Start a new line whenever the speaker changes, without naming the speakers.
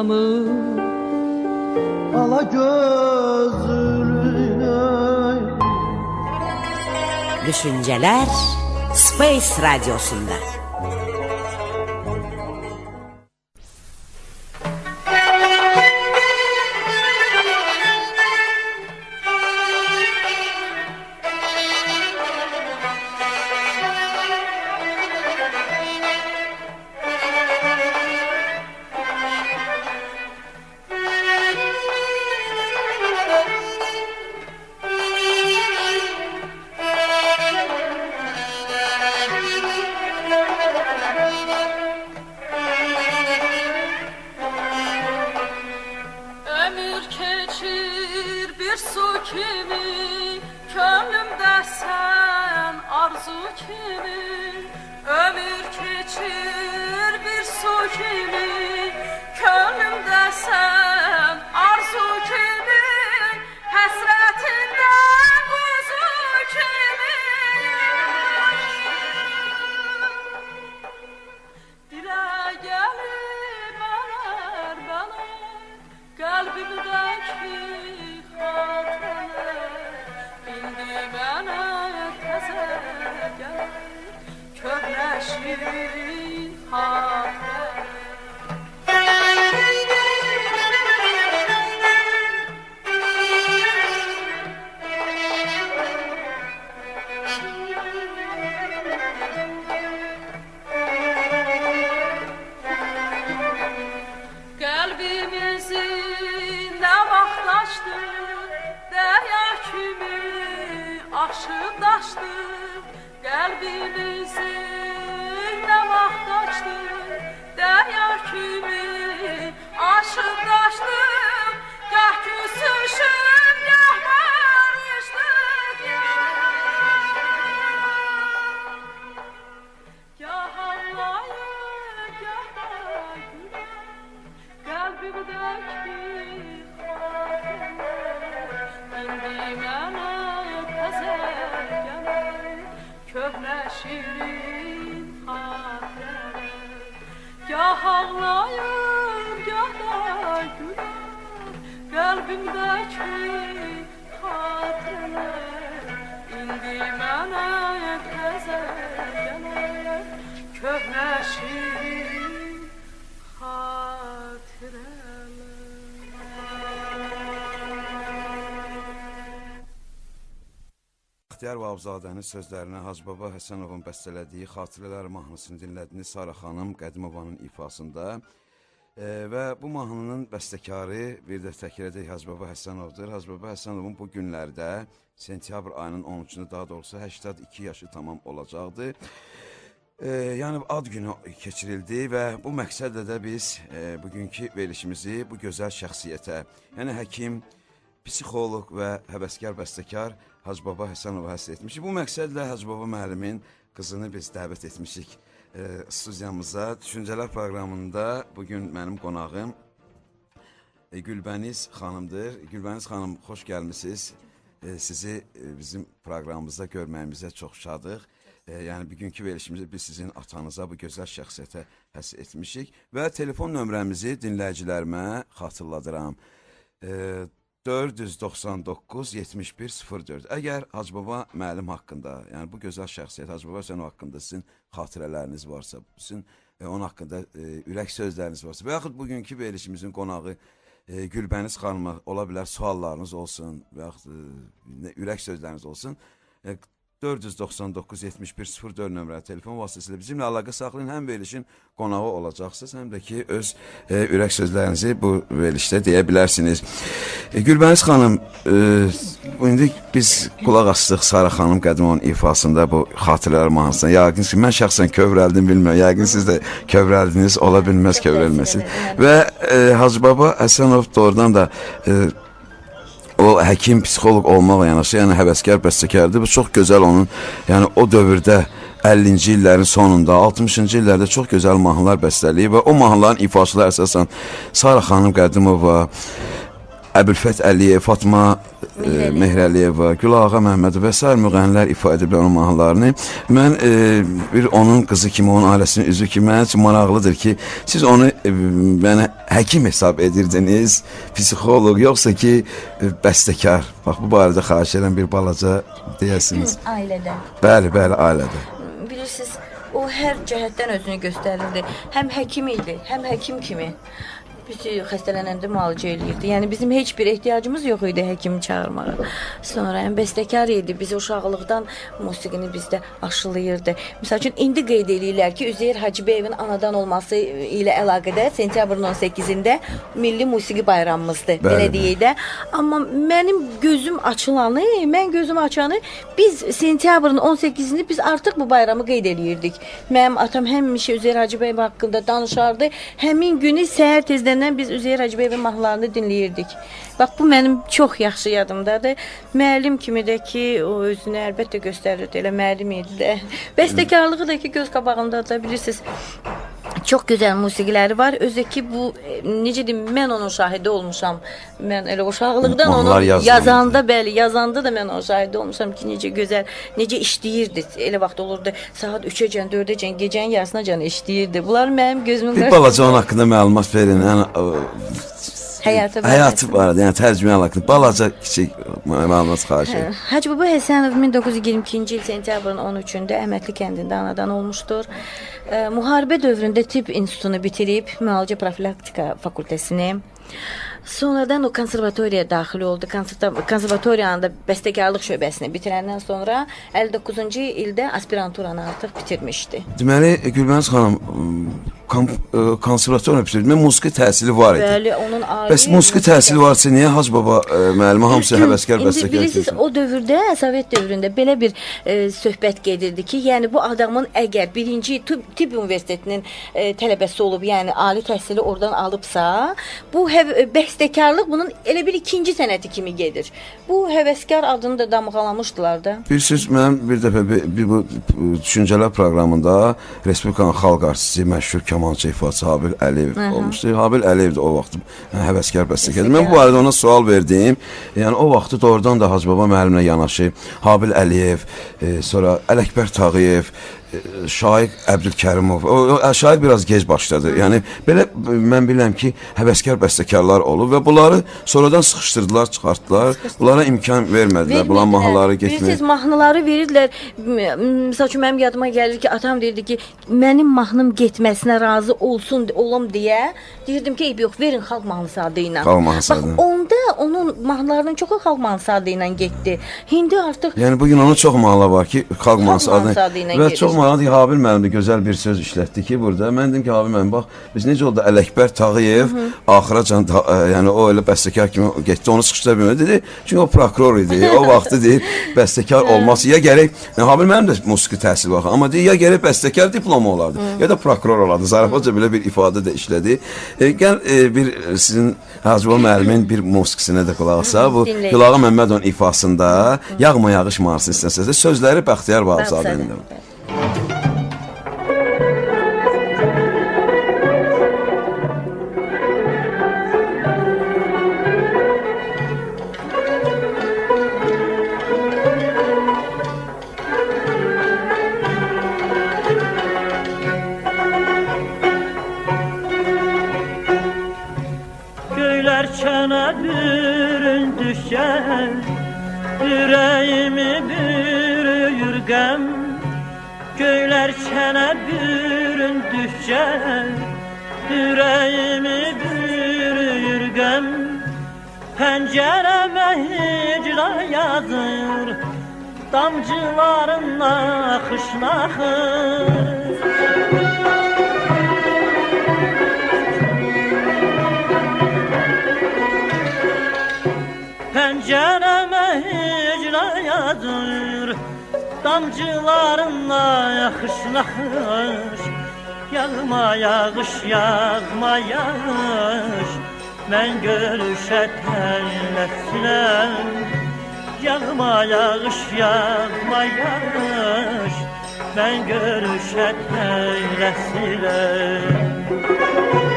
damı
ala gözlü.
Düşünceler Space Radyosu'nda.
Bəxtiyar Vahabzadənin sözlərinə Hacı Baba Həsənovun bəstələdiyi Xatirələr mahnısını dinlədiniz Sara xanım Qədimovanın ifasında. Və bu mahnının bəstəkarı bir də təkrar edək Hacı Baba Həsənovdur. Hacı Baba Həsənovun bu günlərdə sentyabr ayının 13-ünü daha doğrusu 82 yaşı tamam olacaqdı. Yəni ad günü keçirildi və bu məqsədlə də biz bugünkü verilişimizi bu gözəl şəxsiyyətə, yəni həkim, psixoloq və həvəskar bəstəkar Hacı Baba Həsənova həsr etmişik. Bu məqsədlə Hacı Baba müəllimin qızını biz dəvət etmişik studiyamıza. Düşüncələr proqramında bugün mənim qonağım Gülbəniz xanımdır. Gülbəniz xanım, xoş gəlmişsiniz. Sizi bizim proqramımızda görməyimizə çox şadıq. Yəni bugünkü verilişimizdə biz sizin atanıza, bu gözəl şəxsiyyətə həsr etmişik. Və telefon nömrəmizi dinləyicilərimə xatırladıram. 499-7104. Əgər Hacı Baba müəllim haqqında, yəni bu gözəl şəxsiyyət Hacı Baba Həsənov haqqında sizin xatirələriniz varsa, sizin onun haqqında ürək sözləriniz varsa və yaxud bugünkü verilişimizin qonağı Gülbəniz xanıma ola bilər suallarınız olsun və yaxud ürək sözləriniz olsun. 499-7104 nömrəli telefon vasitəsilə bizimlə əlaqə saxlayın. Həm verilişin qonağı olacaqsınız, həm də ki öz ürək sözlərinizi bu verilişdə deyə bilərsiniz. Gülbəniz xanım, indi biz qulaq asdıq Sara xanım Qədimoğlu'nun ifasında bu xatirələr mahnısına. Yəqin ki, mən şəxsən kövrəldim, bilmirəm. Yəqin siz də kövrəldiniz, ola bilməz kövrəlməsin. Və Hacı Baba Həsənov doğrudan da o həkim, psixoloq olmaqla yanaşı, yəni həvəskar bəstəkardır. Bu çox gözəl onun, yəni o dövrdə 50-ci illərin sonunda, 60-cı illərdə çox gözəl mahnılar bəstələyib və o mahnıların ifaçıları əsasən Sara xanım Qədimova, Əbülfət Əliyev, Fatma Mehrəliyeva, Gülağa Məhəmmədov və sair müğənnilər ifa ediblər onun mahnılarını. Mən bir onun qızı kimi, onun ailəsinin üzvü kimi mənim üçün maraqlıdır ki, siz onu mənə həkim hesab edirdiniz, psixoloq, yoxsa ki, bəstəkar. Bax, bu barədə xahiş edirəm bir balaca deyəsiniz.
Ailədə.
Bəli, ailədə.
Bilirsiniz, o hər cəhətdən özünü göstərirdi. Həm həkim idi, həm həkim kimi. Bizi xəstələnəndə müalicə eləyirdi. Yəni bizim heç bir ehtiyacımız yox idi həkimi çağırmağa. Sonra bəstəkar idi. Biz uşaqlıqdan musiqini bizdə aşılayırdı. Məsəl üçün indi qeyd eləyirlər ki, Üzeyir Hacıbəyevin anadan olması ilə əlaqədar sentyabrın 18-də Milli Musiqi Bayramımızdır, belə deyək də. Amma mənim gözüm açılanı, biz sentyabrın 18-ni biz artıq bu bayramı qeyd eləyirdik. Mənim atam həmişə Üzeyir Hacıbəyev haqqında danışardı. Həmin günü səhər tezdən biz Üzeyir Hacıbəyevin mahnılarını dinləyirdik. Bax, bu mənim çox yaxşı yadımdadır. Müəllim kimi də ki, o özünü əlbəttə göstərirdi, elə müəllim idi də. Bəstəkarlığı da ki, göz qabağında da bilirsiniz. Çox gözəl musiqiləri var. Özü ki, bu, necə deyim, mən onun şahidi olmuşam. Mən elə uşaqlıqdan onu yazanda da mən onun şahidi olmuşam ki, necə gözəl, necə işləyirdi. Elə vaxt olurdu, saat 3-əcən, 4-əcən, gecənin yarısınacan işləyirdi. Bunlar mənim gözümün qarşısında. Bir
balaca onun haqqında məlumat verin. Həyatı var, yəni tərcümə haqqında balaca kiçik məlumat xahiş edirəm.
Hacıbaba Həsənov 1922-ci il sentyabrın 13-də Əhmədli kəndində anadan olmuşdur. Müharibə dövründə tibb institutunu bitirib, müalicə profilaktika fakültəsini. Sonradan o konservatoriyaya daxil oldu. Konservatoriyanın da bəstəkarlıq şöbəsini bitirəndən sonra 59-cu ildə aspiranturanı artıq bitirmişdi.
Deməli, Gülbəniz xanım, konservatoriya bitirdi. Musiqi təhsili var idi.
Bəli, onun ali...
Bəs musiqi təhsili varsa, niyə Hacıbaba müəllimi hamısı həvəskar bəstəkar?
İndi bilirsiniz, o dövrdə, Sovet dövründə belə bir söhbət gedirdi ki, yəni bu adamın əgər birinci tibb universitetinin tələbəsi olub, yəni ali təhsili oradan alıbsa, bu bəstəkarlıq bunun elə bir ikinci sənəti kimi gedir. Bu həvəskar adını da damğalamışdılar da.
Bilirsiniz, mən bir dəfə bu düşüncələr proqramında Respublikanın xalq artisti, məşhur kamançı ifaçı Habil Əliyev olmuşdu. Habil Əliyev də o vaxt həvəskar bəstəkardır. Mən bu barədə ona sual verdim. Yəni o vaxtı doğrudan da Hacıbaba müəllimlə yanaşı Habil Əliyev, sonra Ələkbər Tağıyev, Şaiq Əbdülkərimov. Şaiq biraz gec başladı. Yəni belə mən bilirəm ki, həvəskar bəstəkarlar olub və bunları sonradan sıxışdırdılar, çıxartdılar. Bunlara imkan vermədilər. Bunlar mahnıları getmir.
Bilirsiniz, mahnıları verirdilər. Məsəl üçün mənim yadıma gəlir ki, atam deyirdi ki, mənim mahnım getməsinə razı olum deyə. Deyirdim ki, yox, verin xalq mahnısı adı ilə.
Xalq mahnısı adı ilə.
Bax, onda onun mahnılarının çoxu xalq mahnısı adı ilə getdi. İndi artıq...
Yəni bugün onun çox mahnıları var ki, xalq mahnısı adı ilə
gedir.
Çox maraqlı, Habil müəllim də gözəl bir söz işlətdi ki, burada. Mən dedim ki, Habil müəllim, bax, biz necə oldu Ələkbər Tağıyev axıracan, yəni o elə bəstəkar kimi getdi, onu sıxışdıra bilmədi, dedi. Çünki o prokuror idi, o vaxtı deyib, bəstəkar olması, ya gərək, Habil müəllim də musiqi təhsili var, amma deyib, ya gərək bəstəkar diplomu olardı, ya da prokuror olardı. Zarafatca belə bir ifadə də işlədi. Gəl, bir sizin Hacıbaba müəllimin bir musiqisinə də qulaq asaq, bu Gülağa Məmmədovun ifasında Yağma Yağış mahnısı istəsəz, sözləri Bəxtiyar Vahabzadənin də.
Göylər çənə büründükən, ürəyimi bürüyür qəm. Göylər çənə büründükən, ürəyimi bürüyür qəm. Pəncərəmə hicran yazır, damcıların naxış-naxış. Pəncərəmə hicran yazır, damcılarınla yaxış-naxış. Yağma yağış, yağma yağış, mən görüşə təlləsinəm. Yağma yağış, yağma yağış, mən görüşə təlləsinəm.